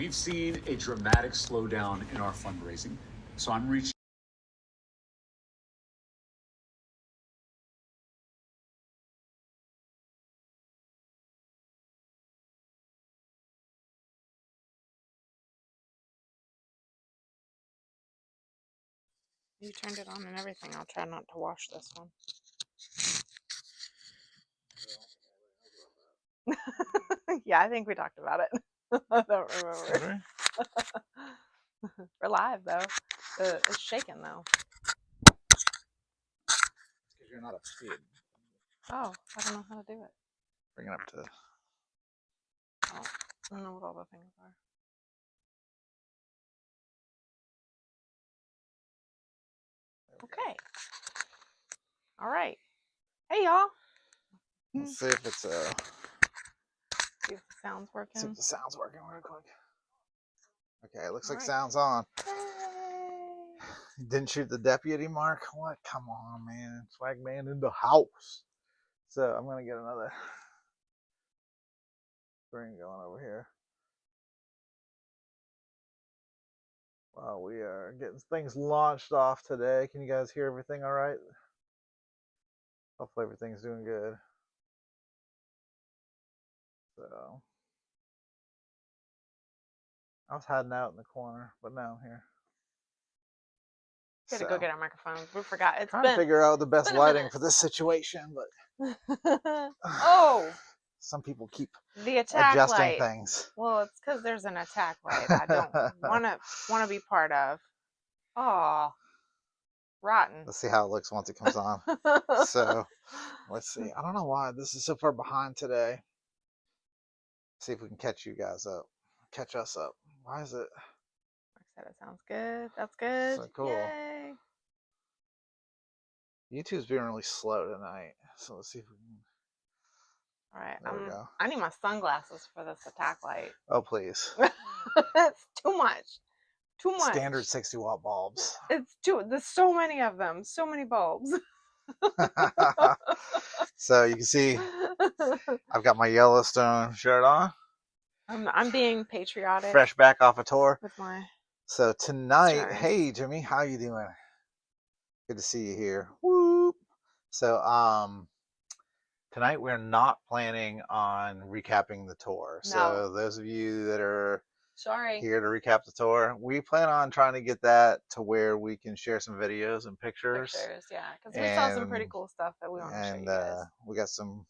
we've seen a dramatic slowdown in our fundraising. So I'm reaching. You turned it on and everything. I'll try not to wash this one. Yeah, I think we talked about it. I don't remember. We're live though. It's shaking though. Because you're not up to speed. Oh, I don't know how to do it. Bring it up to. Oh, I don't know what all the things are. Okay. All right. Hey y'all. Let's see if it's See if the sound's working. See if the sound's working real quick. Okay, it looks like right. sound's on. Hey. Didn't shoot the deputy, Mark? What? Come on, man. Swag man in the house. So I'm gonna get another screen going over here. Wow, we are getting things launched off today. Can you guys hear everything all right? Hopefully everything's doing good. So I was hiding out in the corner, but now I'm here. Gotta go get our microphones. We forgot. It's trying to figure out the best lighting for this situation, but oh, some people keep the attack adjusting light. things. Well, it's because there's an attack light I don't want to be part of. Oh, rotten. Let's see how it looks once it comes on. So let's see. I don't know why this is so far behind today. See if we can catch you guys up. Catch us up. Why is it? Like I said, it sounds good. That's good. So cool. Yay. YouTube's being really slow tonight. So let's see if we can. All right. There we go. I need my sunglasses for this attack light. Oh, please. It's too much. Too much. Standard 60-watt bulbs. It's too. There's so many of them. So many bulbs. So you can see I've got my Yellowstone shirt on. I'm being patriotic. Fresh back off a tour. With my. So tonight, Sorry. hey Jimmy, how you doing? Good to see you here. Whoop. So tonight we're not planning on recapping the tour. No. So those of you that are Sorry. here to recap the tour, we plan on trying to get that to where we can share some videos and pictures. Yeah, because we saw some pretty cool stuff that we want to show you guys. We got some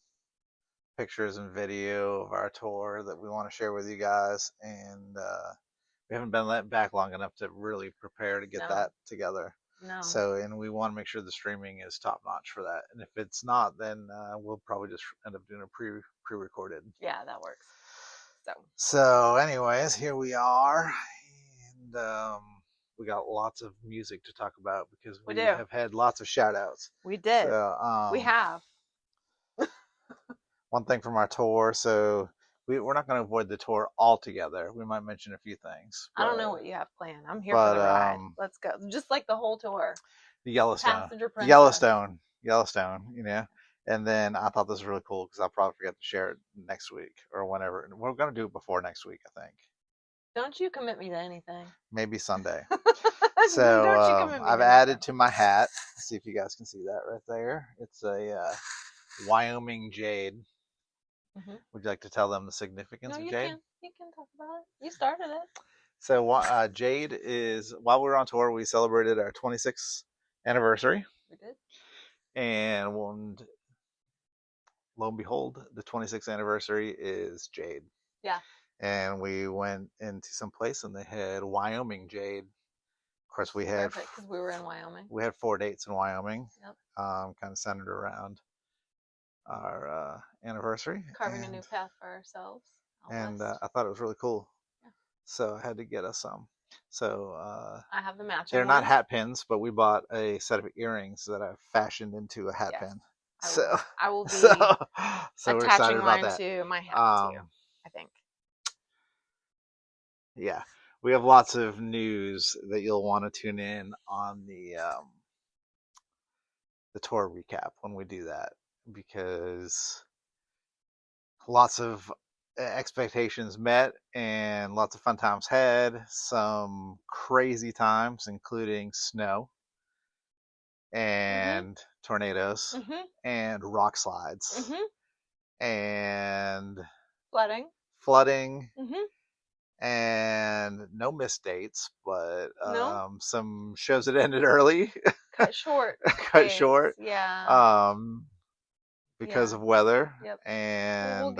pictures and video of our tour that we want to share with you guys, and we haven't been back long enough to really prepare to get that together. No. So, and we want to make sure the streaming is top notch for that. And if it's not, then we'll probably just end up doing a pre-recorded. Yeah, that works. So anyways, here we are, and we got lots of music to talk about because we have had lots of shout outs. We did. So, we have. One thing from our tour, so we're not going to avoid the tour altogether. We might mention a few things. I don't know what you have planned. I'm here for the ride. Let's go. Just like the whole tour. The Yellowstone. Yellowstone, you know. And then I thought this was really cool because I'll probably forget to share it next week or whenever. We're going to do it before next week, I think. Don't you commit me to anything. Maybe Sunday. So I've added to my hat. Let's see if you guys can see that right there. It's a Wyoming jade. Mm-hmm. Would you like to tell them the significance of jade? You can talk about it. You started it. So jade is, while we were on tour, we celebrated our 26th anniversary. We did. And lo and behold, the 26th anniversary is jade. Yeah. And we went into some place and they had Wyoming jade. Of course, we had because we were in Wyoming. We had 4 dates in Wyoming. Yep. Kind of centered around our anniversary. Carving a new path for ourselves. And I thought it was really cool. Yeah. So I had to get us some. So I have the matching. They're not hat pins, but we bought a set of earrings that I've fashioned into a hat pin. I will be so attaching we're excited about that. To my hat too, I think. Yeah. We have lots of news that you'll want to tune in on the tour recap when we do that, because lots of expectations met and lots of fun times had. Some crazy times, including snow and tornadoes and rock slides and flooding and no missed dates, but some shows that ended early, cut short, because of weather and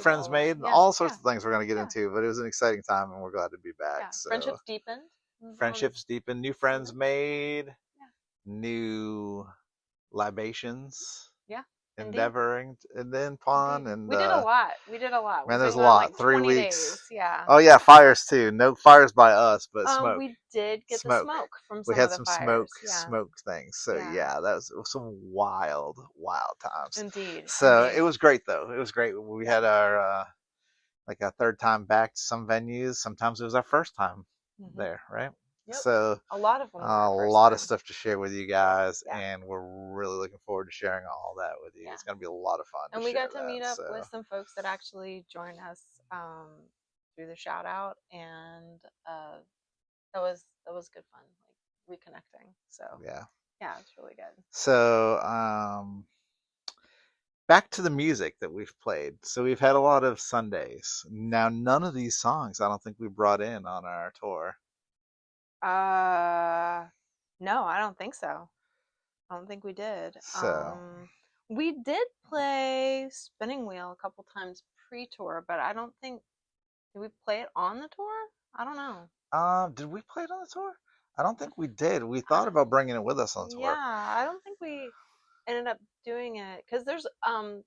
friends made and all sorts of things we're going to get into. But it was an exciting time, and we're glad to be back. So friendships deepened, new friends made, new libations. Endeavoring and then fun and we did a lot. Man, there's a lot. Like 3 weeks. Days. Yeah. Oh yeah, fires too. No fires by us, but smoke. We did get the smoke from some We had of the some fires. smoke things. So yeah, that was some wild times. Indeed. So it was great though. It was great. We had our like a third time back to some venues. Sometimes it was our first time there, right? Yep. So a lot of them. A lot of stuff to share with you guys, and we're really looking forward to sharing all that with you. It's going to be a lot of fun. And we got to meet up with some folks that actually joined us through the shout out, and that was good fun, like reconnecting. So yeah, it's really good. So back to the music that we've played. So we've had a lot of Sundays. Now, none of these songs I don't think we brought in on our tour. No, I don't think so. I don't think we did. So we did play Spinning Wheel a couple times pre-tour, but I don't think, did we play it on the tour? I don't know. Did we play it on the tour? I don't think we did. We thought about bringing it with us on tour. Yeah, I don't think we ended up doing it, because there's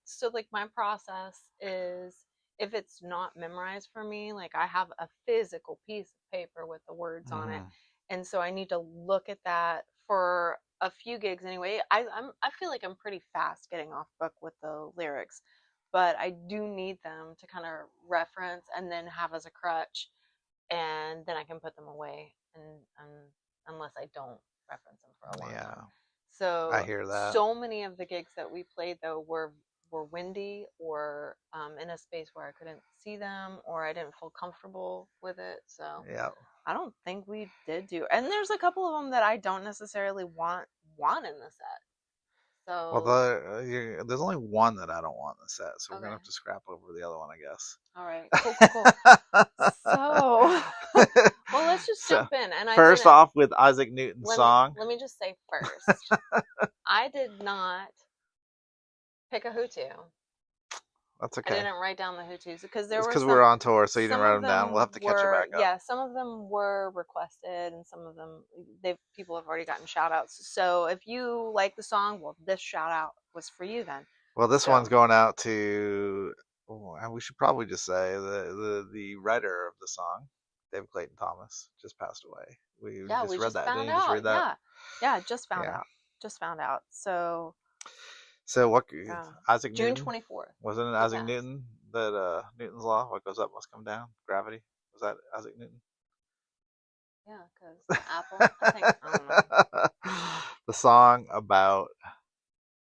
so like my process is, if it's not memorized for me, like I have a physical piece of paper with the words on it, and so I need to look at that for a few gigs anyway. I feel like I'm pretty fast getting off book with the lyrics, but I do need them to kind of reference and then have as a crutch, and then I can put them away, and unless I don't reference them for a long time. So I hear that. So many of the gigs that we played though were windy, or in a space where I couldn't see them, or I didn't feel comfortable with it. So I don't think we did do. And there's a couple of them that I don't necessarily want in the set. So there's only one that I don't want in the set, so we're gonna have to scrap over the other one, I guess. All right, cool. So well, let's just jump in. And first off, with Isaac Newton's song. Let me just say first, I did not pick a Hutu. That's okay. I didn't write down the Hutus because we were on tour, so you didn't write them down. We'll have to catch you back up. Yeah, some of them were requested, and some of them people have already gotten shout outs. So if you like the song, well, this shout out was for you then. Well, this one's going out to. We should probably just say the writer of the song, David Clayton Thomas, just passed away. We just read that. Didn't you just read that? Yeah, just found out. Just found out. So what? Isaac June Newton? 24th. Wasn't it Isaac Newton that Newton's law? What goes up must come down. Gravity. Was that Isaac Newton? Yeah, because Apple. I think. I don't know. The song about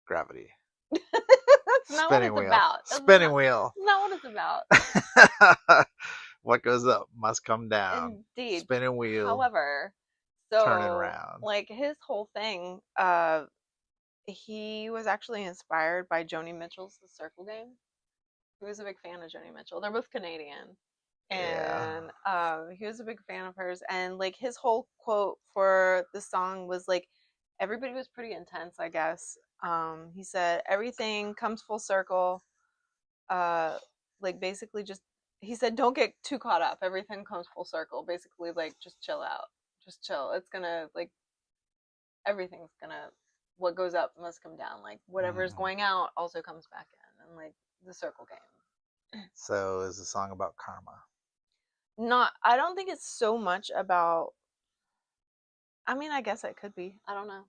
gravity. That's not Spinning what it's wheel. about. Spinning wheel. Not what it's about. What goes up must come down. Indeed. Spinning wheel. However, turning around. Like his whole thing, he was actually inspired by Joni Mitchell's The Circle Game. He was a big fan of Joni Mitchell. They're both Canadian. And he was a big fan of hers. And like his whole quote for the song was like, everybody was pretty intense, I guess. He said, everything comes full circle. Like basically he said, don't get too caught up. Everything comes full circle. Basically, like, just chill out. Just chill. It's gonna, like, everything's gonna, what goes up must come down. Like, whatever is going out also comes back in. And, like, the circle game. So is the song about karma? I don't think it's so much about, I mean, I guess it could be. I don't know.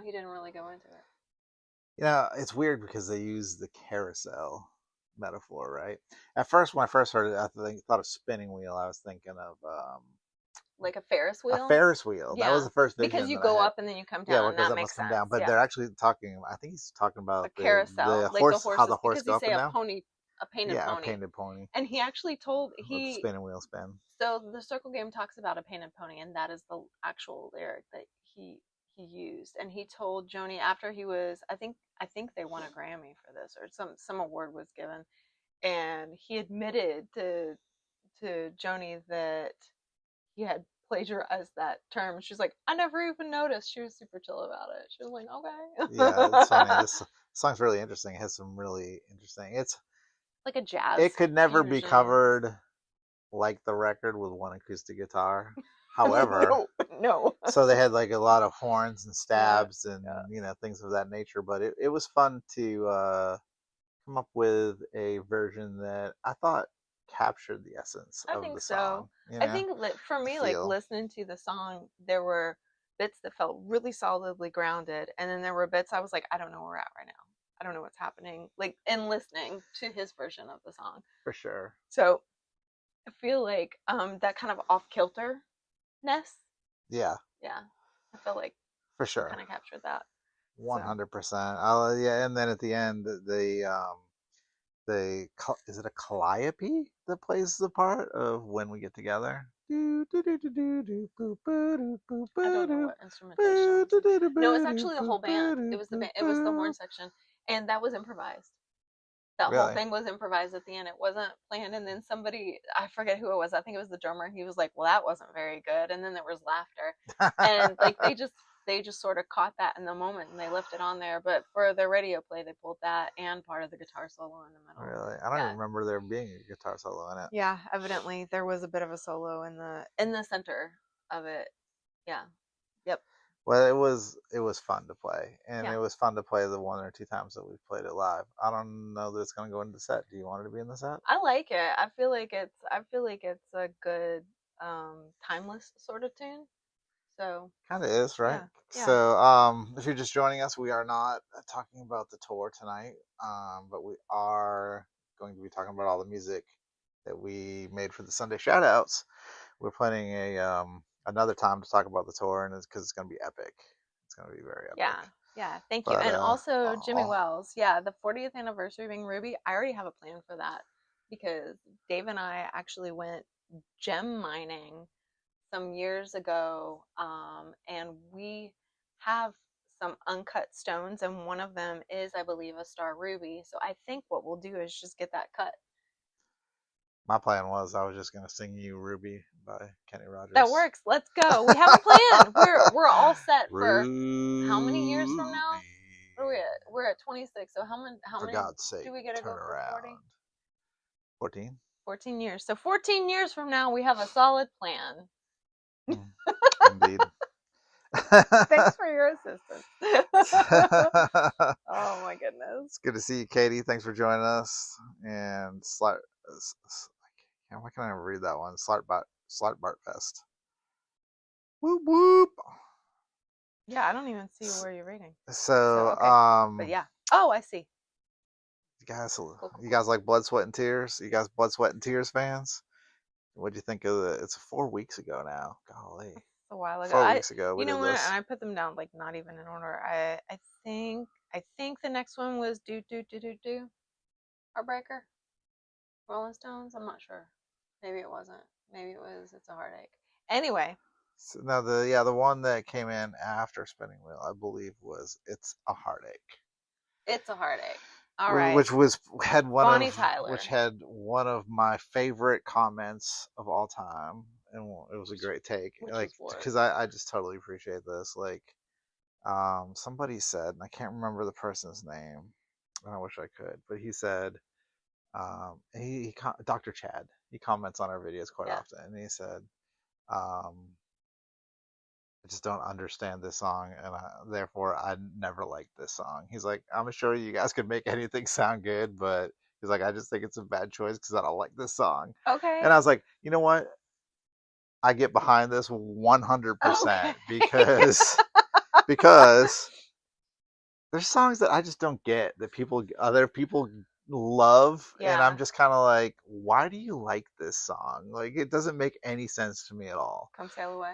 He didn't really go into it. You know, it's weird because they use the carousel metaphor, right? At first, when I first heard it, I thought of spinning wheel. I was thinking of like a Ferris wheel. A Ferris wheel. Yeah. That was the first vision. Because you go up and then you come down. Yeah, what goes up must come down. But they're actually talking. I think he's talking about a carousel, the horse, how the horse go up and down. A pony a painted Yeah, pony. a painted pony. And he actually told With spinning wheel spin. So the circle game talks about a painted pony, and that is the actual lyric that he used. And he told Joni after he was, I think they won a Grammy for this, or some award was given, and he admitted to Joni that he had plagiarized that term. She's like, I never even noticed. She was super chill about it. She was like, okay. Yeah, it's funny. This song's really interesting. It has some really interesting. It's like a jazz. It could never be fusion. covered like the record with one acoustic guitar. However, no. So they had like a lot of horns and stabs and things of that nature. But it was fun to come up with a version that I thought captured the essence of the song. I think for me, like listening to the song, there were bits that felt really solidly grounded, and then there were bits I was like, I don't know where we're at right now. I don't know what's happening. Like in listening to his version of the song, for sure. So I feel like that kind of off kilterness. Yeah. Yeah, I feel like for sure kind of captured that. 100%. Yeah, and then at the end, is it a calliope that plays the part of When We Get Together? I don't know what instrumentation. No, it's actually the whole band. It was the band. It was the horn section, and that was improvised. That whole thing was improvised at the end. It wasn't planned. And then somebody, I forget who it was. I think it was the drummer. He was like, "Well, that wasn't very good." And then there was laughter, and like they just sort of caught that in the moment and they left it on there. But for the radio play, they pulled that and part of the guitar solo in the middle. Really, I don't even remember there being a guitar solo in it. Yeah, evidently there was a bit of a solo in the center of it. Yeah. Yep. Well, it was fun to play, and it was fun to play the one or two times that we've played it live. I don't know that it's going to go into the set. Do you want it to be in the set? I like it. I feel like it's a good timeless sort of tune. So kind of is, right? Yeah. So if you're just joining us, we are not talking about the tour tonight, but we are going to be talking about all the music that we made for the Sunday Shoutouts. We're planning another time to talk about the tour, and it's because it's going to be epic. It's going to be very epic. Yeah. Thank you. And also Jimmy Wells. Yeah, the 40th anniversary being Ruby. I already have a plan for that because Dave and I actually went gem mining some years ago, and we have some uncut stones, and one of them is, I believe, a star ruby. So I think what we'll do is just get that cut. My plan was I was just going to sing you Ruby by Kenny Rogers. That works. Let's go. We have a plan. We're all set for how many years from now? What are we at? We're at 26. So how many God's sake, do we get to go for 40? 14. 14 years. So 14 years from now, we have a solid plan. Indeed. Thanks for your assistance. Oh my goodness. It's good to see you, Katie. Thanks for joining us. And why can I never read that one? Slartbart Fest. Whoop whoop. Yeah, I don't even see where you're reading. So okay. But yeah. Oh, I see. You guys like Blood, Sweat, and Tears? You guys Blood, Sweat, and Tears fans? What'd you think of it? It's 4 weeks ago now. Golly. A while ago. 4 weeks ago. You know what? I put them down like not even in order. I think the next one was do Heartbreaker. Rolling Stones. I'm not sure. Maybe it wasn't. Maybe it was It's a Heartache. Anyway. So now the one that came in after Spinning Wheel, I believe, was It's a Heartache. It's a Heartache. All right. Which had Bonnie Tyler. Which had one of my favorite comments of all time, and it was a great take. Like, because I just totally appreciate this. Like, somebody said, and I can't remember the person's name, and I wish I could, but he said, Dr. Chad, he comments on our videos quite often, and he said, I just don't understand this song, and therefore I never liked this song. He's like, I'm sure you guys could make anything sound good, but he's like, I just think it's a bad choice because I don't like this song. Okay. And I was like, you know what? I get behind this 100% because there's songs that I just don't get that other people love, and I'm just kind of like, why do you like this song? Like, it doesn't make any sense to me at all. Come Sail Away.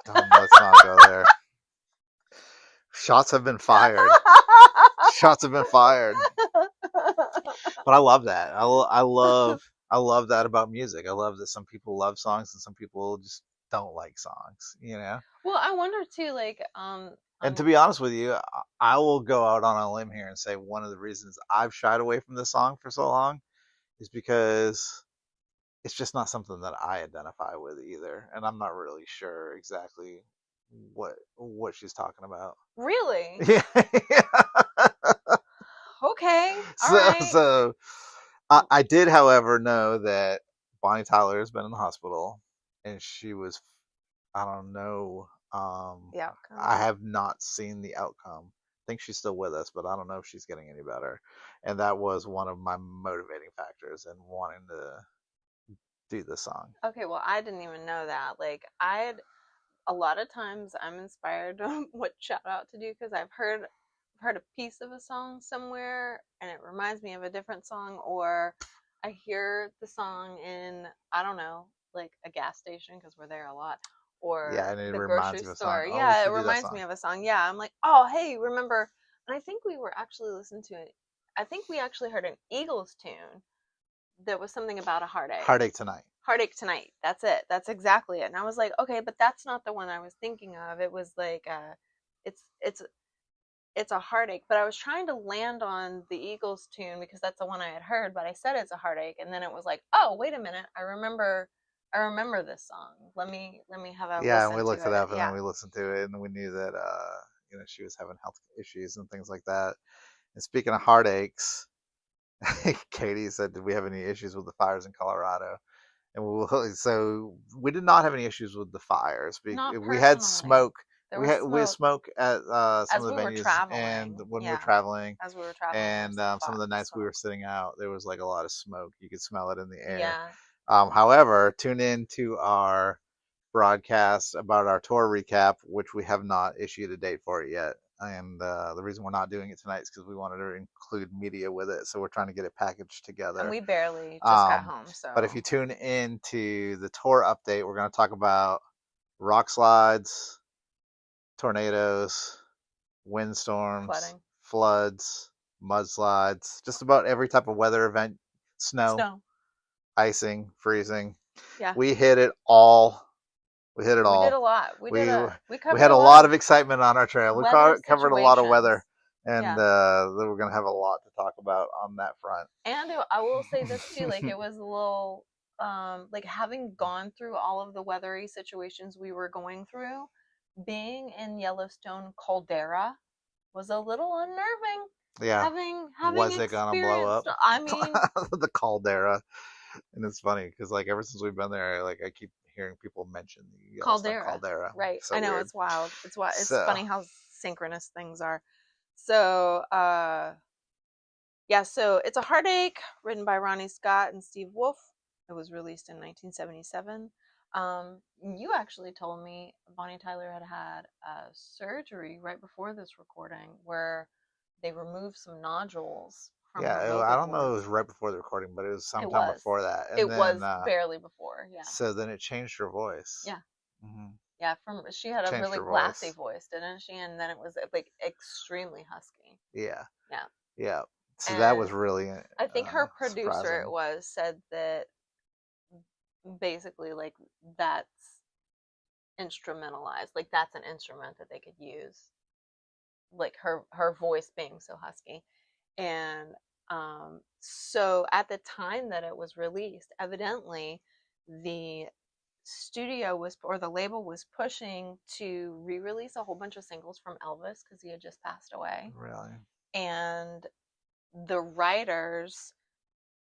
Let's not go there. Shots have been fired. Shots have been fired. But I love that. I love that about music. I love that some people love songs and some people just don't like songs. Well, I wonder too, like, And to be honest with you, I will go out on a limb here and say one of the reasons I've shied away from this song for so long is because it's just not something that I identify with either, and I'm not really sure exactly what she's talking about. Really? Yeah. Okay. All so right. so I did, however, know that Bonnie Tyler has been in the hospital, and she was, I don't know. The outcome. I have not seen the outcome. I think she's still with us, but I don't know if she's getting any better. And that was one of my motivating factors in wanting to do this song. Okay, well, I didn't even know that. Like, a lot of times I'm inspired on what shout out to do because I've heard a piece of a song somewhere and it reminds me of a different song, or I hear the song in, I don't know, like a gas station because we're there a lot, or Yeah, and it the reminds grocery you of a store. song. Oh, we Yeah, it should do that reminds song. me of a song. Yeah, I'm like, oh, hey, remember? And I think we were actually listening to it. I think we actually heard an Eagles tune that was something about a heartache. Heartache Tonight. Heartache Tonight. That's it. That's exactly it. And I was like, okay, but that's not the one I was thinking of. It was like, it's a heartache. But I was trying to land on the Eagles tune because that's the one I had heard. But I said it's a heartache, and then it was like, oh, wait a minute, I remember this song. Let me have a Yeah, and listen we looked to it up, and Yeah. then we listened to it, and we knew that she was having health issues and things like that. And speaking of heartaches, Katie said, "Did we have any issues with the fires in Colorado?" And so we did not have any issues with the fires. We had smoke. We had smoke at some of the venues, and when we were traveling, as we were traveling, and some of the nights we were sitting out, there was like a lot of smoke. You could smell it in the air. Yeah. However, tune in to our broadcast about our tour recap, which we have not issued a date for it yet. And the reason we're not doing it tonight is because we wanted to include media with it, so we're trying to get it packaged together. And we barely just got home, so. But if you tune into the tour update, we're going to talk about rock slides, tornadoes, windstorms, floods, mudslides, just about every type of weather event, snow. Icing, freezing. Yeah. We hit it all. We did a lot. We had a lot of excitement on our trail. We covered a lot of weather, and we're going to have a lot to talk about on that front. And I will say this too, like it was a little, like having gone through all of the weathery situations we were going through, being in Yellowstone caldera was a little unnerving. Yeah. Having was it gonna blow up? I mean, the caldera, and it's funny because like ever since we've been there, like I keep hearing people mention the caldera. Right. So I know, weird. it's wild. It's funny how synchronous things are. So yeah, so it's a heartache, written by Ronnie Scott and Steve Wolf. It was released in 1977. You actually told me Bonnie Tyler had surgery right before this recording where they removed some nodules from her vocal I don't know if it cords. was right before the recording, but it was sometime before that. And it was barely before, yeah. So then it changed her voice. Yeah. Mm-hmm. Yeah, she had a really glassy voice, didn't she? And then it was like extremely husky. Yeah. Yeah. Yeah. So that was really I think her producer surprising. said that basically like that's instrumentalized, like that's an instrument that they could use, like her voice being so husky. And so at the time that it was released, evidently the the label was pushing to re-release a whole bunch of singles from Elvis because he had just passed away. Really? And the writers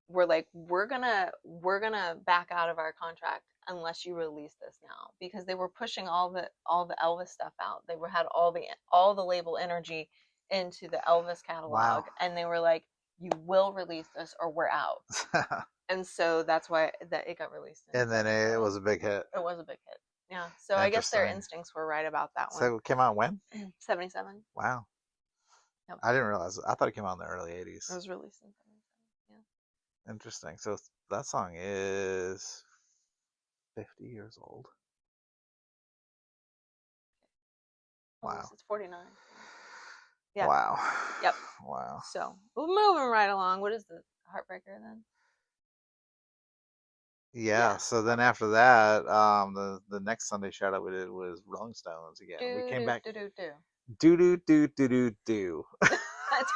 were like, we're gonna back out of our contract unless you release this now, because they were pushing all the Elvis stuff out. They had all the label energy into the Elvis catalog. Wow. And they were like, you will release this or we're out. And so that's why it got released. And then it was a big hit. It was a big hit. Yeah. So I guess their instincts were right about that one. So it came out when? 77. Wow. Yep. I didn't realize. I thought it came out in the early 80s. It was released in 77. Yeah. Interesting. So that song is 50 years old. Wow. It's 49. Yeah. Wow. Yep. Wow. So we're moving right along. What is the Heartbreaker then? Yeah. So then after that, the next Sunday shout out we did was Rolling Stones again. We came back. Do do do do do do. That's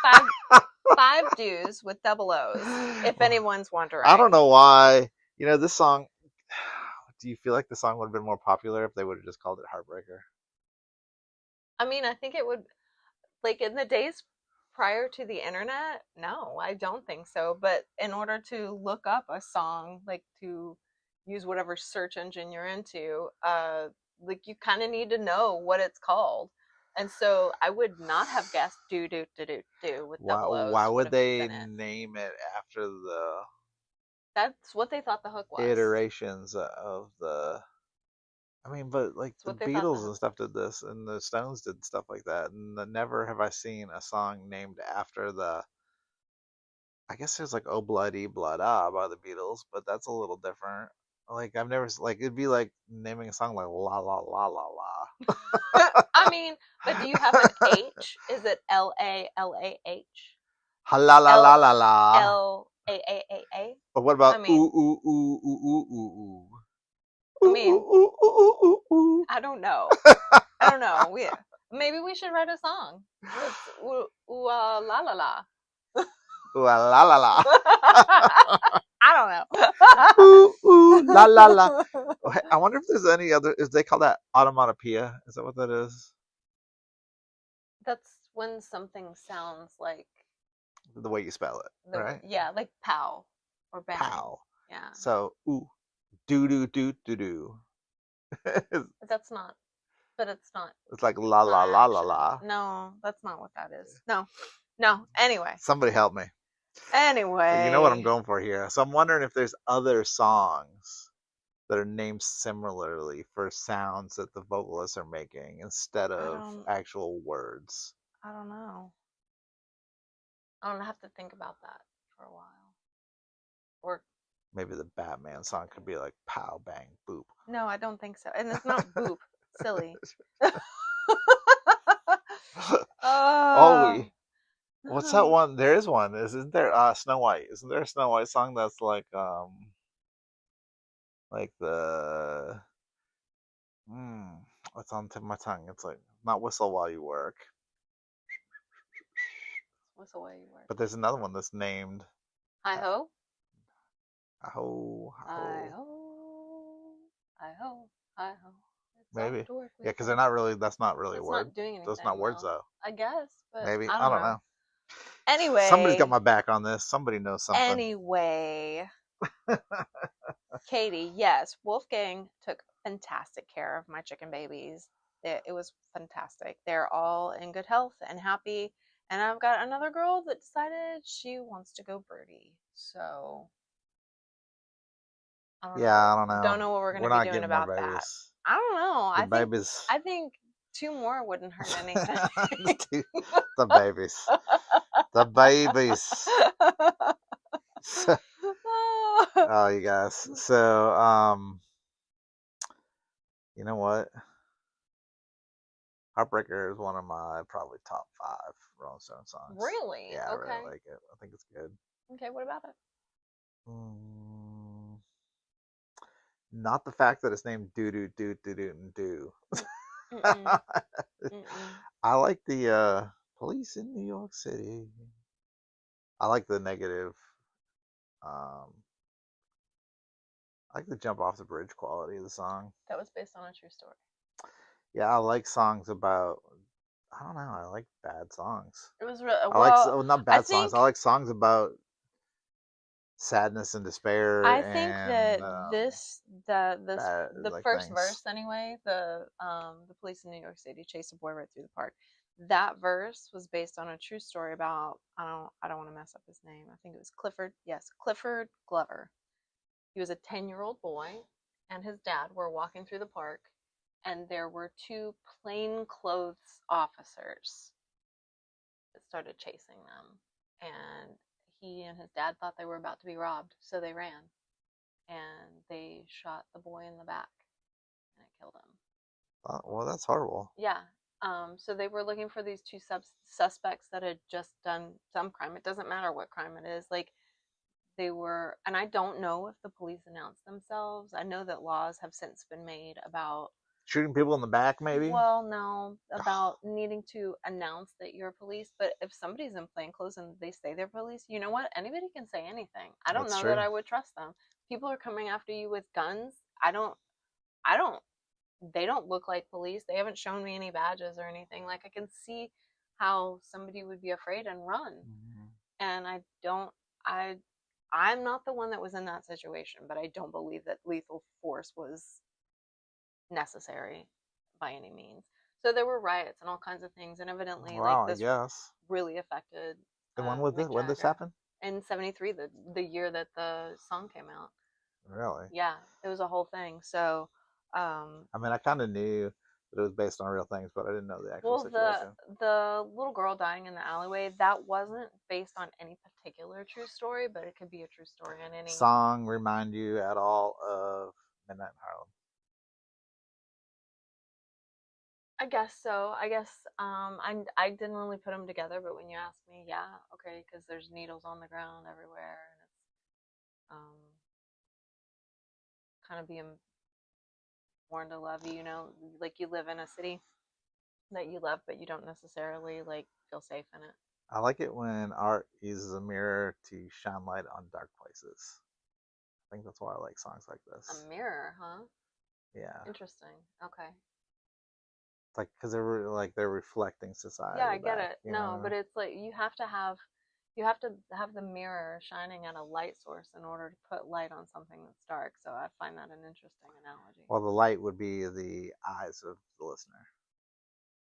five do's with double O's. If anyone's wondering. I don't know why. This song. Do you feel like the song would have been more popular if they would have just called it Heartbreaker? I mean, I think it would, like in the days prior to the internet, no, I don't think so. But in order to look up a song, like to use whatever search engine you're into, like you kind of need to know what it's called. And so I would not have guessed do do do do do with double O's. Why would they name it after the? That's what they thought the hook was. Iterations of the. I mean, but like the Beatles and stuff did this, and the Stones did stuff like that, and never have I seen a song named after the. I guess there's like "Oh Bloody Blood Ah" by the Beatles, but that's a little different. Like I've never it'd be like naming a song like "La La La La La." I mean, but do you have an H? Is it LALAH? Ha la la la la la. LAAAA. But what about ooh ooh ooh ooh ooh ooh ooh? I mean, I don't know. I don't know. Maybe we should write a song. La la la. La la la la. I don't know. Ooh la la la. I wonder if there's any other. Is they call that onomatopoeia? Is that what that is? That's when something sounds like the way you spell it, right? Yeah, like pow or bang. Pow. Yeah. So ooh, do do do do do. That's not. But it's not. It's like la la la la la. No, that's not what that is. No. Anyway. Somebody help me. Anyway. You know what I'm going for here. So I'm wondering if there's other songs that are named similarly for sounds that the vocalists are making instead of actual words. I don't know. I'm gonna have to think about that for a while. Or maybe the Batman song could be like pow bang boop. No, I don't think so. And it's not boop. Silly. What's that one? There is one. Isn't there Snow White? Isn't there a Snow White song that's like the what's on the tip of my tongue? It's like not whistle while you work. Whistle while you work. But there's another one that's named Hi ho. Hi ho. Hi ho. Hi ho. Hi ho. Maybe. Yeah, because they're not really. That's not really a word. Not doing anything. That's not words though. I guess. But maybe. I don't know. Anyway. Somebody's got my back on this. Somebody knows something. Anyway. Katie, yes, Wolfgang took fantastic care of my chicken babies. It was fantastic. They're all in good health and happy. And I've got another girl that decided she wants to go birdie. So I don't know. Don't know what we're going to be doing about that. I don't know. I think 2 more wouldn't hurt anything. The babies. The babies. Oh, you guys. So, you know what? Heartbreaker is one of my probably top 5 Rolling Stone songs. Really? Yeah, okay. I really like it. I think it's good. Okay, what about it? Not the fact that it's named do do do do do and do. I like the Police in New York City. I like the negative. I like the jump off the bridge quality of the song. That was based on a true story. Yeah, I like songs about. I don't know. I like bad songs. It was really. Well, not bad songs. I like songs about sadness and despair. I think that the first verse anyway, the police in New York City chased a boy right through the park. That verse was based on a true story about I don't want to mess up his name. I think it was Clifford. Yes, Clifford Glover. He was a 10-year-old boy, and his dad were walking through the park, and there were 2 plainclothes officers that started chasing them, and he and his dad thought they were about to be robbed, so they ran, and they shot the boy in the back, and it killed him. Well, that's horrible. Yeah. So they were looking for these 2 suspects that had just done some crime. It doesn't matter what crime it is. Like, they were, and I don't know if the police announced themselves. I know that laws have since been made about shooting people in the back, maybe. well, no, about needing to announce that you're police. But if somebody's in plain clothes and they say they're police, you know what? Anybody can say anything. I don't know that I would trust them. People are coming after you with guns. I don't. They don't look like police. They haven't shown me any badges or anything. Like I can see how somebody would be afraid and run. Mm-hmm. And I'm not the one that was in that situation, but I don't believe that lethal force was necessary by any means. So there were riots and all kinds of things, and evidently, wow, like this really affected. And when this happened? In '73, the year that the song came out. Really? Yeah, it was a whole thing. So, I mean, I kind of knew that it was based on real things, but I didn't know the actual situation. The little girl dying in the alleyway, that wasn't based on any particular true story, but it could be a true story on any song. Remind you at all of Midnight in Harlem? I guess so. I guess I didn't really put them together, but when you ask me, yeah, okay, because there's needles on the ground everywhere, and it's kind of being warned to love you, you know, like you live in a city that you love, but you don't necessarily like feel safe in it. I like it when art uses a mirror to shine light on dark places. I think that's why I like songs like this. A mirror, huh? Yeah. Interesting. Okay. Like because they're reflecting society. Yeah, I get it. No, but it's like you have to have the mirror shining at a light source in order to put light on something that's dark. So I find that an interesting analogy. Well, the light would be the eyes of the listener.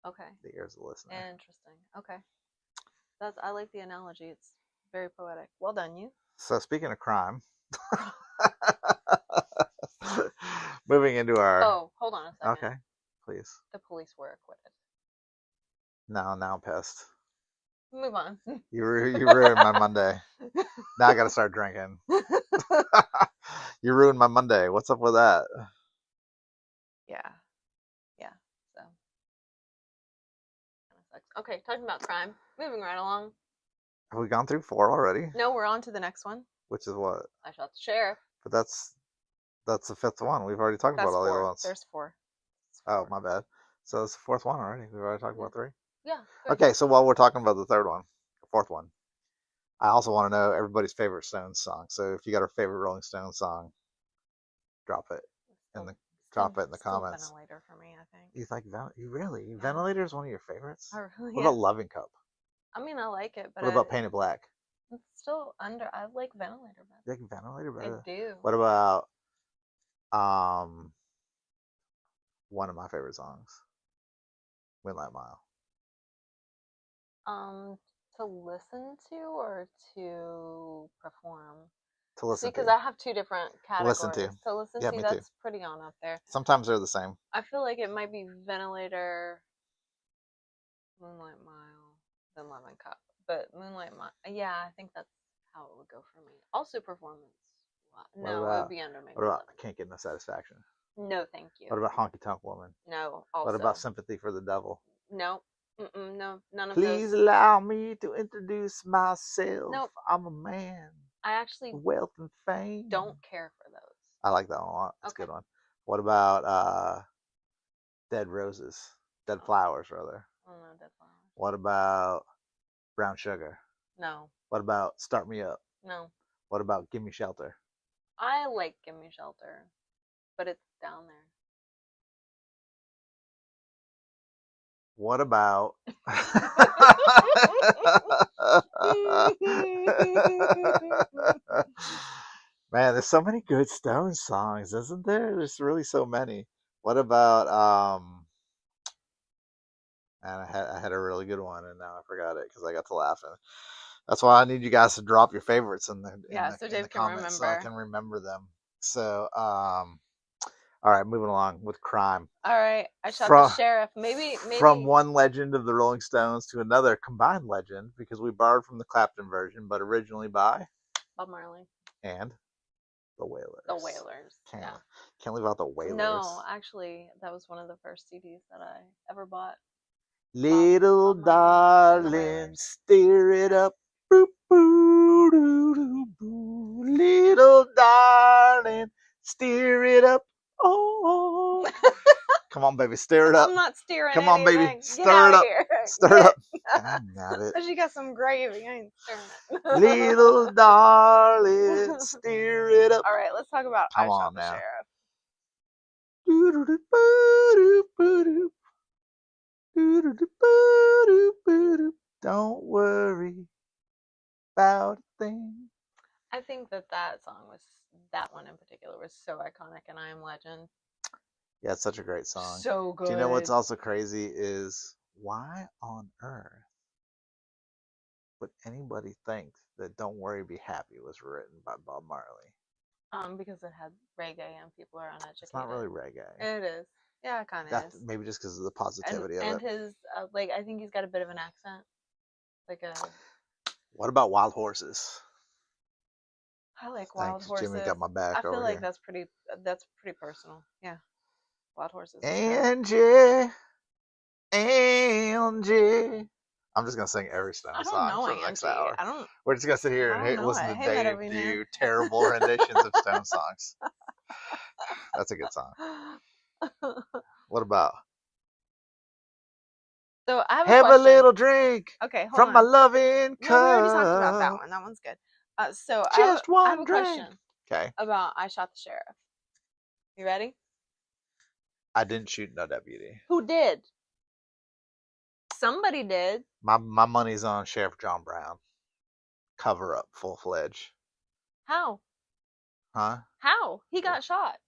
Okay. The ears of the listener. Interesting. Okay. I like the analogy. It's very poetic. Well done, you. So speaking of crime, moving into our. Oh, hold on a second. Okay, please. The police were acquitted. Now I'm pissed. Move on. You ruined my Monday. Now I gotta start drinking. You ruined my Monday. What's up with that? Yeah. So kind of sucks. Okay, talking about crime. Moving right along. Have we gone through 4 already? No, we're on to the next one. Which is what? I shot the sheriff. But that's the 5th one. We've already talked about all the other ones. There's 4. Oh, my bad. So it's the 4th one already. We've already talked about 3. Yeah. 3. Okay, so while we're talking about the 3rd one, the 4th one, I also want to know everybody's favorite Stones song. So if you got a favorite Rolling Stones song, drop it in the comments. Ventilator for me, I think. You like Ventilator is one of your favorites? Really? What about Loving Cup? I mean, I like it, but what about Painted Black? It's still under. I like Ventilator better. You like Ventilator better? I do. What about one of my favorite songs, Moonlight Mile? To listen to or to perform? To listen to. Because I have 2 different categories. To listen to, that's pretty on up there. Sometimes they're the same. I feel like it might be Ventilator, Moonlight Mile, then Lemon Cup. But Moonlight Mile, yeah, I think that's how it would go for me. Also performance. No, it would be under maybe. What about I Can't Get No Satisfaction? No, thank you. What about Honky Tonk Woman? No, also. What about Sympathy for the Devil? No. No, none of those. Please allow me to introduce myself. Nope. I'm a man. I actually wealth and fame. Don't care for those. I like that one a lot. That's a good one. What about Dead Roses? Dead Flowers, rather. Oh no, Dead Flowers. What about Brown Sugar? No. What about Start Me Up? No. What about Gimme Shelter? I like Gimme Shelter, but it's down there. What about Man, there's so many good Stones songs, isn't there? There's really so many. What about and I had a really good one and now I forgot it because I got to laughing. That's why I need you guys to drop your favorites in the so Dave can comments remember. So I can remember them. So all right, moving along with crime. All right, I shot the sheriff. Maybe from one legend of the Rolling Stones to another combined legend because we borrowed from the Clapton version, but originally by Bob Marley and the Wailers. The Wailers. Can't leave out the Wailers. No, actually, that was one of the first CDs that I ever bought. Little darling, stir it up. Boop, boo, doo, doo, boo. Little darling, steer it up. Oh. Come on, baby, stir it up. I'm not steering. Come on, baby, anything. stir it up. Here. Stir it up. Got it. She got some gravy. I ain't stirring it. Little darling, steer it up. All right, let's talk about Come I on Shot the now. Sheriff. Don't worry about a thing. I think that one in particular was so iconic in I Am Legend. Yeah, it's such a great song. So good. Do you know what's also crazy is why on earth would anybody think that Don't Worry Be Happy was written by Bob Marley? Because it had reggae and people are uneducated. It's not really reggae. It is. Yeah, it kind of is. Maybe just because of the positivity of and it. his I think he's got a bit of an accent. What about Wild Horses? I like Wild Horses. Jimmy got my back. I feel like here. that's pretty personal. Yeah. Wild Horses. Angie. I'm just gonna sing every Stone song for the next hour. We're just gonna sit here and listen to Dave do terrible renditions of Stone songs. That's a good song. What about? So I have a little drink. Okay, from my loving cup. No, we already talked about that one. That one's good. So just I have a drink. question. Okay. About I Shot the Sheriff. You ready? I didn't shoot no deputy. Who did? Somebody did. My money's on Sheriff John Brown. Cover up, full fledged. How? Huh? How? He got shot.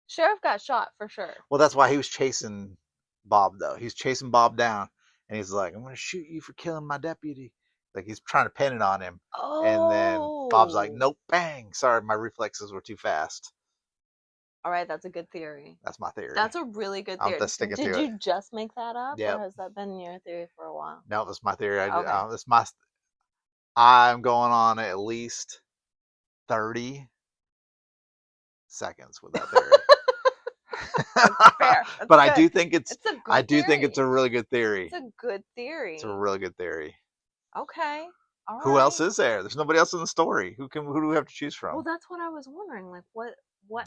Sheriff got shot for sure. Well, that's why he was chasing Bob, though. He's chasing Bob down, and he's like, "I'm going to shoot you for killing my deputy." Like he's trying to pin it on him. Oh. And then Bob's like, "Nope, bang! Sorry, my reflexes were too fast." All right, that's a good theory. That's my theory. That's a really good theory. I'm sticking to it. Did you just make that up, yep. or has that been your theory for a while? No, that's my theory. Okay. I'm going on at least 30 seconds with that theory. That's fair. That's but good. I do think it's a good theory. think it's a really good theory. It's a good theory. It's a really good theory. Okay. All right. Who else is there? There's nobody else in the story. Who do we have to choose from? Well, that's what I was wondering. Like, what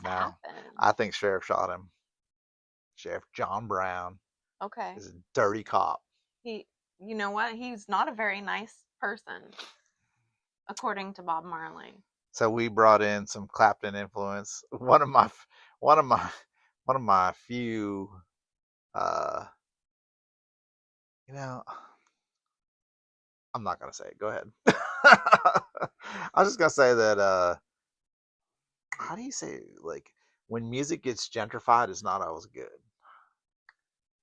happened? I think Sheriff shot him. Sheriff John Brown. Okay. Is a dirty cop. You know what? He's not a very nice person, according to Bob Marley. So we brought in some Clapton influence. One of my few, I'm not gonna say it. Go ahead. I was just gonna say that. How do you say like when music gets gentrified, it's not always good.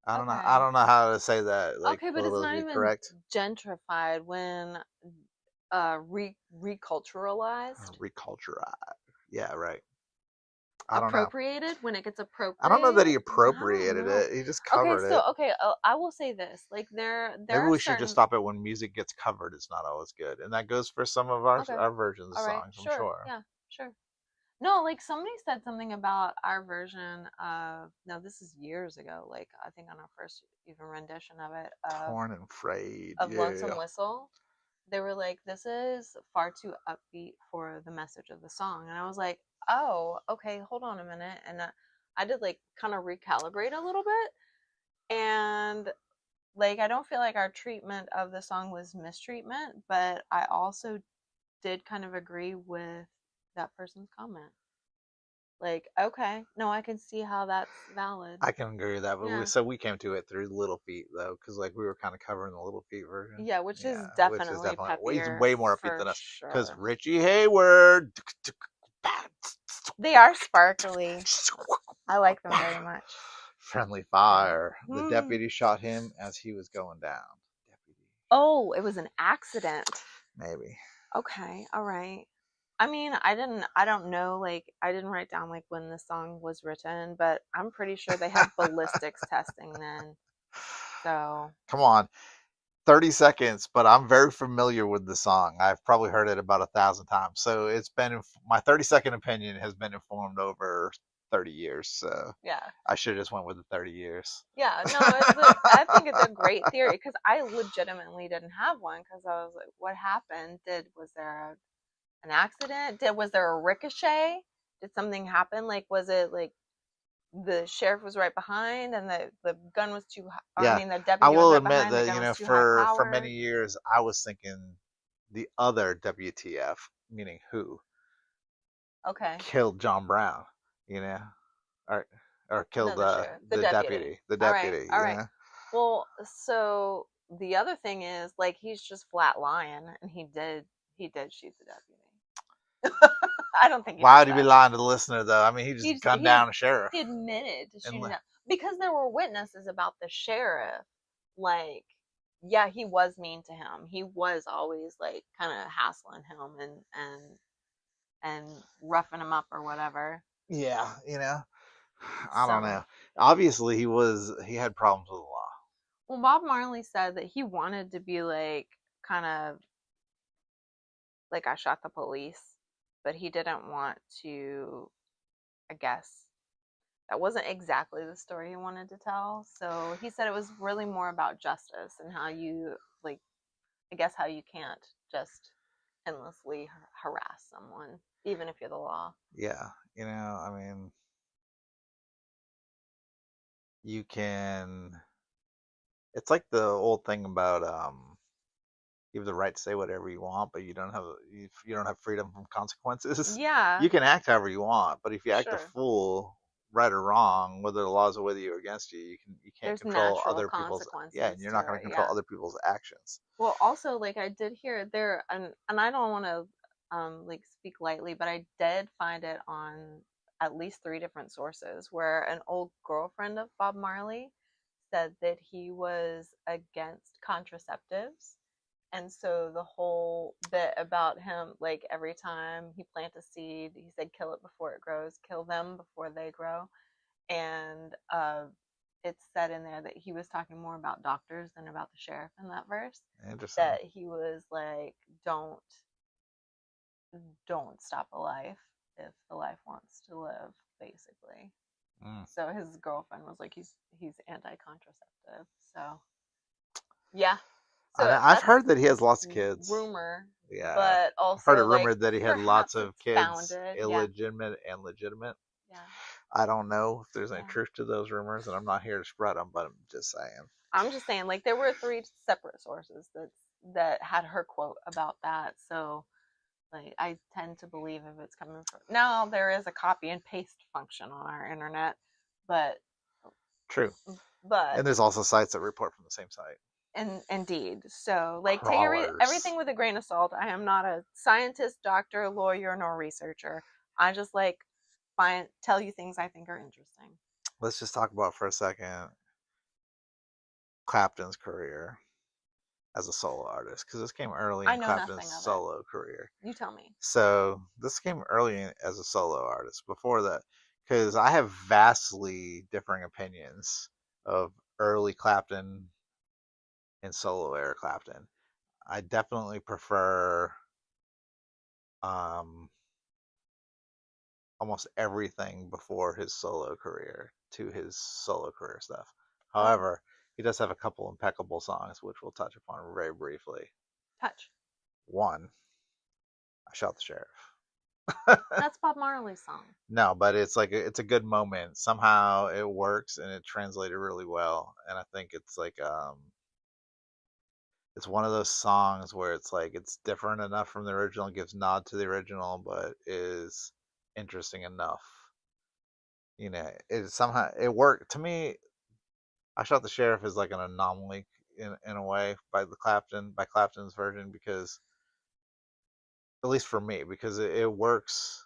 I don't know. I don't know how to say that. Like, okay, but it's not even correct. Gentrified when reculturalized. Reculturalized. Yeah, right. Appropriated when it gets appropriated. I don't know that he appropriated it. He just covered it. Okay, I will say this: like there maybe we should just stop it when music gets covered. It's not always good, and that goes for some of our versions of songs. I'm sure. Yeah, sure. No, like somebody said something about our version of. No, this is years ago. Like I think on our first even rendition of it. Torn and Frayed. Of Lonesome Whistle. They were like, "This is far too upbeat for the message of the song," and I was like, "Oh, okay, hold on a minute." And I did like kind of recalibrate a little bit, and like I don't feel like our treatment of the song was mistreatment, but I also did kind of agree with that person's comment. Like, okay, no, I can see how that's valid. I can agree with that, but we came to it through Little Feat though, because like we were kind of covering the Little Feat version. Yeah, which is definitely he's way more upbeat than us. Because sure. Richie Hayward. They are sparkly. I like them very much. Friendly Fire. The deputy shot him as he was going down. Deputy. Oh, it was an accident. Maybe. Okay, all right. I mean, I don't know, like, I didn't write down, like, when the song was written, but I'm pretty sure they had ballistics testing then, so. Come on, 30 seconds, but I'm very familiar with the song. I've probably heard it about 1,000 times, so it's been, my 30-second opinion has been informed over 30 years, so. Yeah. I should have just went with the 30 years. Yeah, no, I think it's a great theory, because I legitimately didn't have one, because I was like, what happened? Was there an accident? Was there a ricochet? Did something happen? Like, was it like the sheriff was right behind and the gun was too high? Or, Yeah, I mean, the I deputy was will right admit behind, the that, gun was too high for powered. many years I was thinking the other WTF, meaning who Okay. killed John Brown, you know, or killed The sheriff, the the deputy. the All right, deputy, all you right. know. Well, so the other thing is, like, he's just flat lying, and he did shoot the deputy. I don't think he Why did would he be that. lying to the listener though? I mean, he just gunned down a sheriff. He admitted to And shooting that because there were witnesses about the sheriff. Like, yeah, he was mean to him. He was always like kind of hassling him and roughing him up or whatever. yeah, you know, I don't So, know. Obviously, he had problems with the law. well, Bob Marley said that he wanted to be like kind of like I shot the police, but he didn't want to, I guess. That wasn't exactly the story he wanted to tell. So he said it was really more about justice and how you, like, I guess how you can't just endlessly harass someone, even if you're the law. Yeah, you know, I mean, you can. It's like the old thing about you have the right to say whatever you want, but you don't have freedom from consequences. Yeah. You can act however you want, but if you act a Sure. fool, right or wrong, whether the laws are with you or against you, you can't There's control natural other people's consequences and you're not going to to it, control yeah. other people's actions. Well, also, like, I did hear there, and I don't want to like speak lightly, but I did find it on at least 3 different sources where an old girlfriend of Bob Marley said that he was against contraceptives. And so the whole bit about him, like every time he plants a seed, he said, kill it before it grows, kill them before they grow. And it's said in there that he was talking more about doctors than about the sheriff in that verse. Interesting. That he was like, don't stop a life if the life wants to live, basically. So his girlfriend was like, he's anti-contraceptive. So yeah. So I've heard that he has lots of kids. Rumor. Yeah. But also, I've heard it like, rumored that he had lots of kids, founded. illegitimate and legitimate. Yeah. I don't know if there's any truth to those rumors, and I'm not here to spread them, but I'm just saying. I'm just saying, like, there were 3 separate sources that had her quote about that. So, like, I tend to believe if it's coming from. Now there is a copy and paste function on our internet, but true. But and there's also sites that report from the same site. And indeed, so like take everything with a grain of salt. I am not a scientist, doctor, lawyer, nor researcher. I just like tell you things I think are interesting. Let's just talk about for a second Clapton's career as a solo artist, because this came early in Clapton's solo career. You tell me. So this came early as a solo artist. Before that, because I have vastly differing opinions of early Clapton and solo era Clapton. I definitely prefer almost everything before his solo career to his solo career stuff. However, he does have a couple impeccable songs, which we'll touch upon very briefly. Touch. One, I Shot the Sheriff. That's Bob Marley's song. No, but it's like it's a good moment. Somehow it works and it translated really well. And I think it's like it's one of those songs where it's like it's different enough from the original, gives nod to the original, but is interesting enough. You know, it somehow it worked to me. I Shot the Sheriff is like an anomaly in a way by Clapton's version, because at least for me, because it works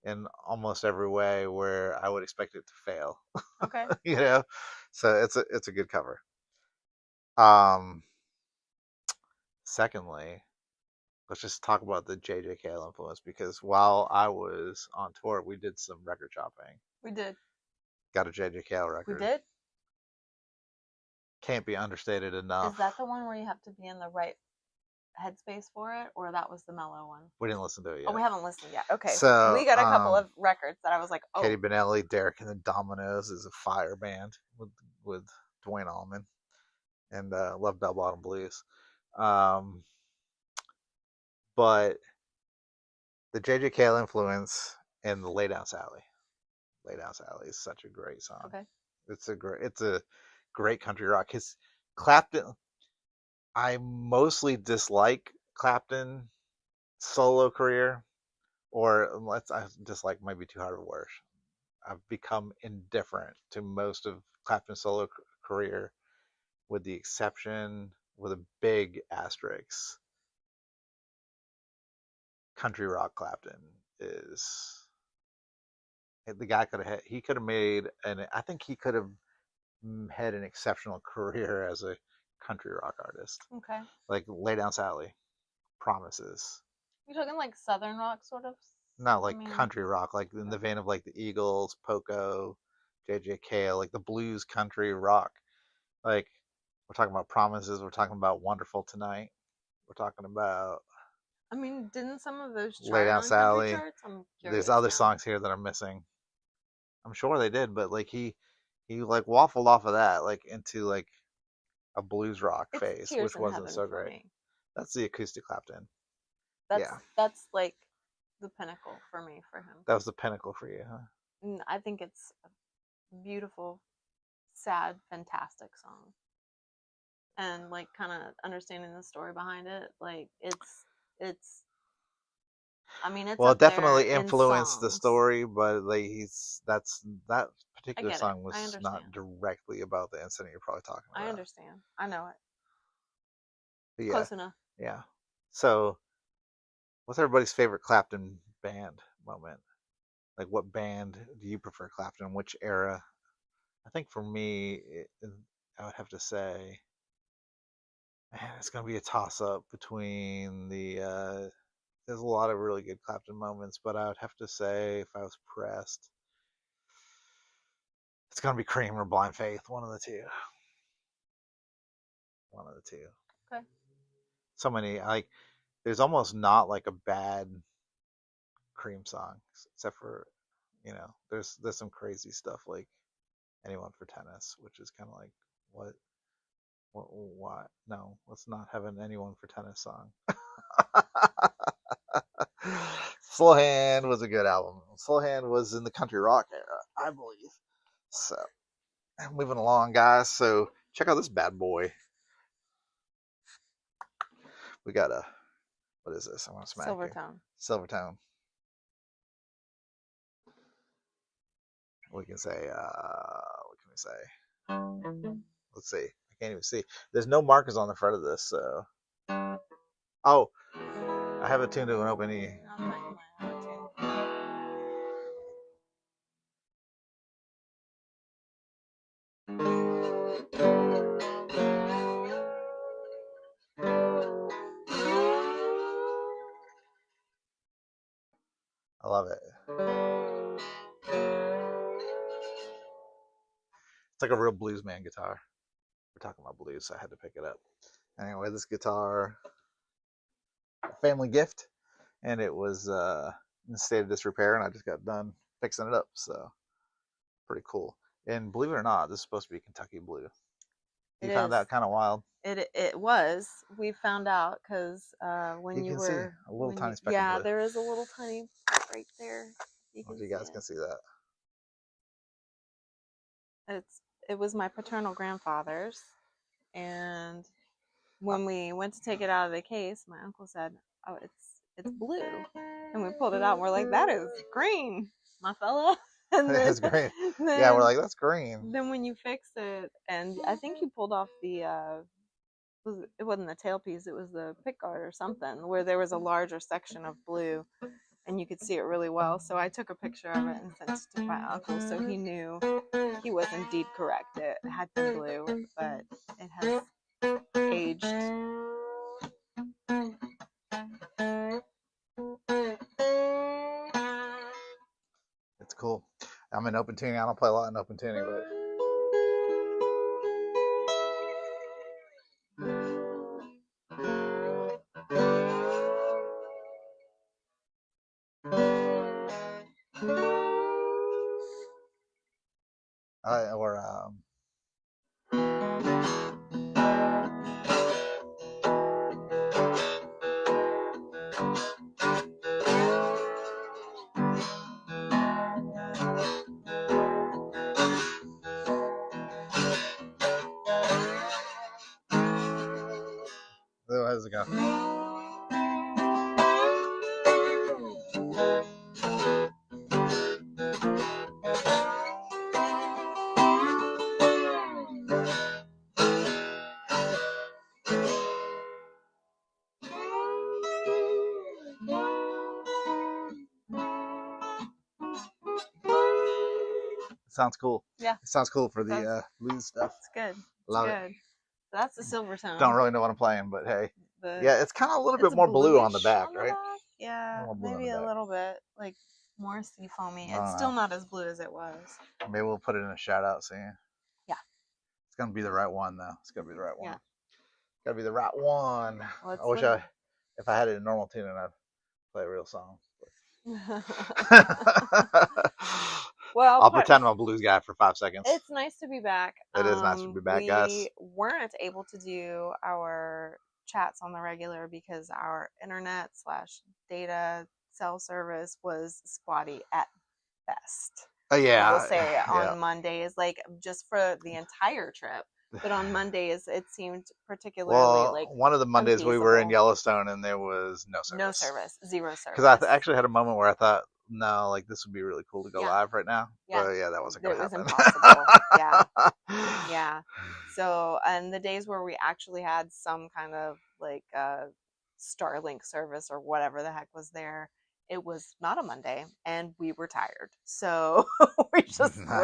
in almost every way where I would expect it to fail. Okay. You know, so it's a good cover. Secondly, let's just talk about the J.J. Cale influence, because while I was on tour, we did some record shopping. We did. Got a J.J. Cale record. We did. Can't be understated enough. Is that the one where you have to be in the right headspace for it, or that was the mellow one? We didn't listen to it yet. Oh, we haven't listened yet. Okay. So we got a couple of records that I was like, oh. Katie Benelli, Derek and the Dominoes is a fire band with Dwayne Allman, and Love Bell Bottom Blues. But the J.J. Cale influence in the Lay Down Sally. Lay Down Sally is such a great song. Okay. It's a great country rock. His Clapton, I mostly dislike Clapton solo career, or I dislike might be too hard of a word. I've become indifferent to most of Clapton's solo career, with the exception, with a big asterisk. Country rock Clapton is the guy could have made, and I think he could have had an exceptional career as a country rock artist. Okay. Like Lay Down Sally, Promises. You're talking like southern rock sort of? Not like country rock, like in the vein of like the Eagles, Poco, J.J. Cale, like the blues country rock. Like we're talking about Promises, we're talking about Wonderful Tonight, we're talking about. I mean, didn't some of those Lay Down on Sally? charts? I'm There's other songs here that are missing. I'm sure they did, but like he like waffled off of that like into like a blues rock phase, which wasn't so great. Me. That's the acoustic Clapton. That's like the pinnacle for me for him. That was the pinnacle for you, huh? I think it's a beautiful, sad, fantastic song. And like kind of understanding the story behind it, like it's I mean, it's it definitely influenced the story, but like that particular song was not directly about the incident you're probably talking about. I understand. I know it. Yeah. Close enough. Yeah. So, what's everybody's favorite Clapton band moment? Like, what band do you prefer Clapton? Which era? I think for me, I would have to say, man, it's gonna be a toss-up between the. There's a lot of really good Clapton moments, but I would have to say, if I was pressed, it's gonna be Cream or Blind Faith. One of the two. One of the two. Okay. So many like. There's almost not like a bad Cream song, except for, there's some crazy stuff like Anyone for Tennis, which is kind of like, why? No, let's not have an Anyone for Tennis song. Slow Hand was a good album. Slow Hand was in the country rock era, I believe. So, moving along, guys. So, check out this bad boy. We got what is this? I want to smack Silvertone. Silvertone. We can say, what can we say? Let's see. I can't even see. There's no markers on the front of this, so. Oh, I have it tuned to an open E. I love it. It's like a real blues man guitar. We're talking about blues, so I had to pick it up. Anyway, this guitar, a family gift, and it was in a state of disrepair, and I just got done fixing it up, so pretty cool. And believe it or not, this is supposed to be Kentucky blue. You found that kind of wild. It was. We found out because when you were see a little tiny speck of blue. there is a little tiny speck right there. You guys can see that. It was my paternal grandfather's, and when we went to take it out of the case, my uncle said, "Oh, it's blue," and we pulled it out. And we're like, "That is green, my fella." And that's green. Yeah, we're like, that's green. Then when you fix it, and I think you pulled off the it wasn't the tailpiece, it was the pickguard or something, where there was a larger section of blue and you could see it really well. So I took a picture of it and sent it to my uncle, so he knew he was indeed correct. It had been blue, but it has aged. It's cool. I'm in open tuning. I don't play a lot in open tuning, but does it go? Sounds cool. Yeah. It sounds cool for the blues stuff. It's good. Love it. So that's the silver tone. Don't really know what I'm playing, but hey. Yeah, it's kind of a little bit more blue on the back, right? Yeah, maybe a little bit, like more sea foamy. It's still not as blue as it was. Maybe we'll put it in a shout out soon. Yeah. It's gonna be the right one though. It's gonna be the right one. Yeah. Gotta be the right one. I wish if I had it in normal tuning, I'd play a real song. Well, I'll pretend I'm a blues guy for 5 seconds. It's nice to be back. It is nice to be back, guys. We weren't able to do our chats on the regular because our internet / data cell service was spotty at best. Yeah. I will say on Mondays, like just for the entire trip. But on Mondays, it seemed particularly like one of the Mondays we were in Yellowstone and there was no service. No service, zero service. Because I actually had a moment where I thought, no, like this would be really cool to go live right now. Yeah. But yeah, that wasn't going to happen. It was impossible. Yeah. So, and the days where we actually had some kind of like Starlink service or whatever the heck was there, it was not a Monday and we were tired. So we're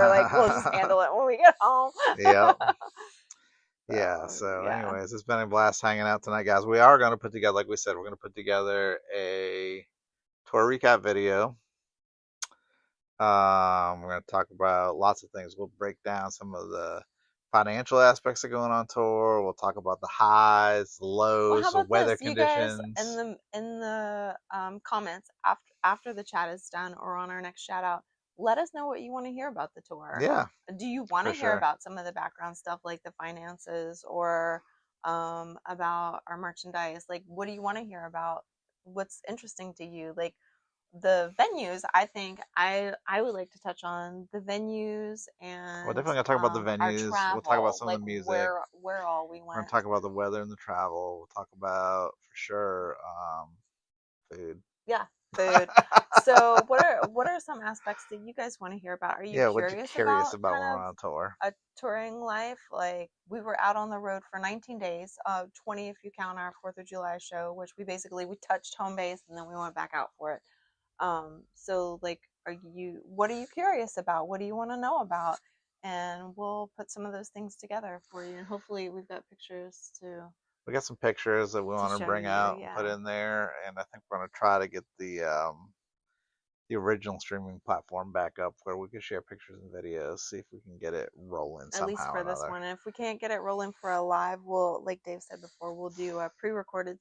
like, we'll just handle it when we get home. Yeah. So anyways, it's been a blast hanging out tonight, guys. We are going to put together, like we said, we're going to put together a tour recap video. We're going to talk about lots of things. We'll break down some of the financial aspects of going on tour. We'll talk about the highs, the lows, the weather conditions. You guys, in the comments after the chat is done or on our next shout out, let us know what you want to hear about the tour. Yeah. Do you want to hear about some of the background stuff like the finances or about our merchandise? Like, what do you want to hear about? What's interesting to you? Like, the venues, I think I would like to touch on the venues and we're definitely gonna talk about the venues. We'll talk about some of the music. Where all we went. We're gonna talk about the weather and the travel. We'll talk about for sure food. Yeah, food. So what are some aspects that you guys want to hear about? Are you curious about when we're on tour? A touring life? Like we were out on the road for 19 days, 20 if you count our 4th of July show, which we touched home base and then we went back out for it. So like, what are you curious about? What do you want to know about? And we'll put some of those things together for you. And hopefully we've got pictures too. We got some pictures that we want to bring out, put in there. And I think we're going to try to get the original streaming platform back up where we can share pictures and videos, see if we can get it rolling somehow. At least for this one. And if we can't get it rolling for a live, we'll, like Dave said before, we'll do a pre-recorded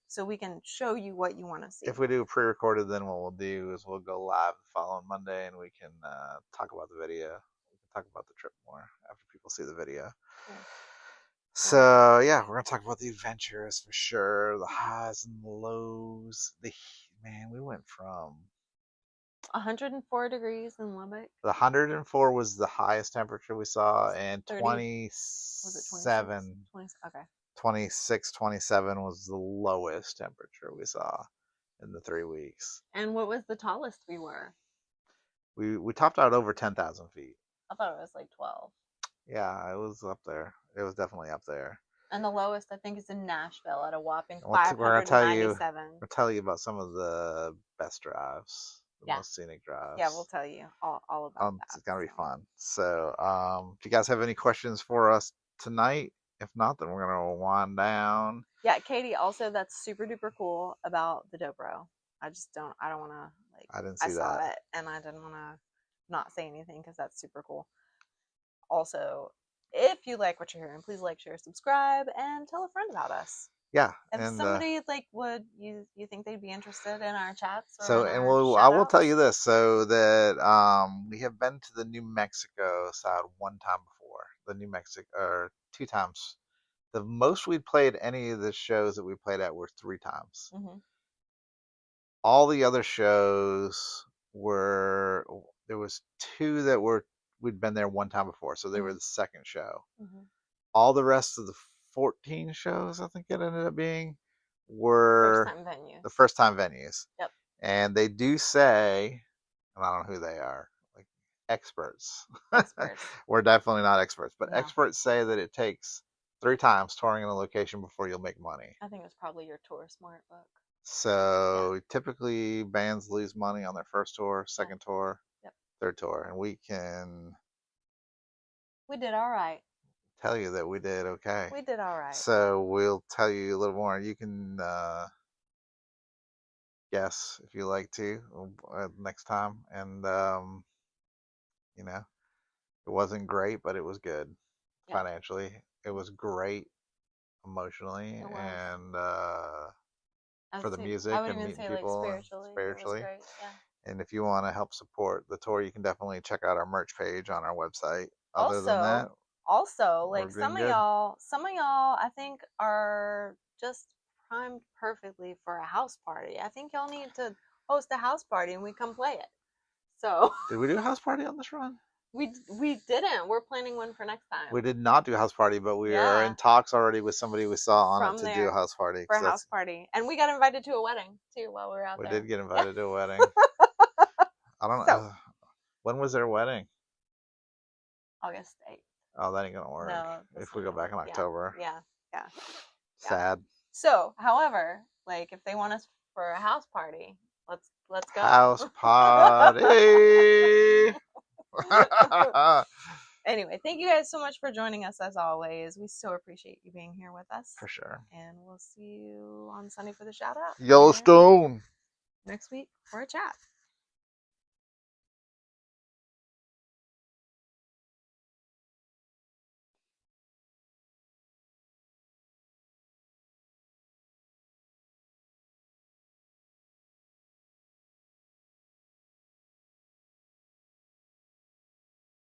so we can show you what you want to see. If we do pre-recorded, then what we'll do is we'll go live the following Monday and we can talk about the video. We can talk about the trip more after people see the video. Yeah. So yeah, we're gonna talk about the adventures for sure, the highs and the lows. We went from 104 degrees in Lubbock. The 104 was the highest temperature we saw, and 27, 26, 27 was the lowest temperature we saw in the 3 weeks. And what was the tallest we were? We topped out over 10,000 feet. I thought it was like 12. Yeah, it was up there. It was definitely up there. And the lowest, I think, is in Nashville at a whopping 597. We're going to tell you about some of the best drives. Most scenic drives. Yeah, we'll tell you all about that. It's gonna be fun. So, if you guys have any questions for us tonight, if not, then we're gonna wind down. Yeah, Katie. Also, that's super duper cool about the dobro. I don't want to like. I didn't see that. I saw it, and I didn't want to not say anything because that's super cool. Also, if you like what you're hearing, please like, share, subscribe, and tell a friend about us. Yeah, if somebody would you think they'd be interested in our chats? I will tell you this, so that we have been to the New Mexico side one time before. The New Mexico, or 2 times. The most we'd played any of the shows that we played at were 3 times. Mm-hmm. All the other shows there was 2 that we'd been there one time before, so they were the second show. Mm-hmm. All the rest of the 14 shows, I think it ended up being, were first-time venues. the first-time venues. Yep. And they do say, and I don't know who they are, like experts. Experts. We're definitely not experts, but No. experts say that it takes 3 times touring in a location before you'll make money. I think it's probably your Tour Smart book. So typically bands lose money on their first tour, second tour, third tour, and we did all right. tell you that we did okay. We did all right. So we'll tell you a little more. You can guess if you like to next time. And you know, it wasn't great, but it was good financially. It was great emotionally, and for the music and meeting people, spiritually. It was great. Yeah. And if you want to help support the tour, you can definitely check out our merch page on our website. Other than that, also, like some of y'all, I think are just primed perfectly for a house party. I think y'all need to host a house party and we come play it. So did we do a house party on this run? We didn't. We're planning one for next time. We did not do a house party, but we are in talks already with somebody we saw on it to do a house party. For a house party. And we got invited to a wedding too while we were out there. We did get invited to a wedding. I don't know. When was their wedding? August 8th. Oh, that ain't gonna work. No, if we go back in October. Yeah. Sad. So, however, like if they want us for a house party, let's go. House party. Anyway, thank you guys so much for joining us as always. We so appreciate you being here with us. For sure. And we'll see you on Sunday for the shout out. Yellowstone. Next week for a chat.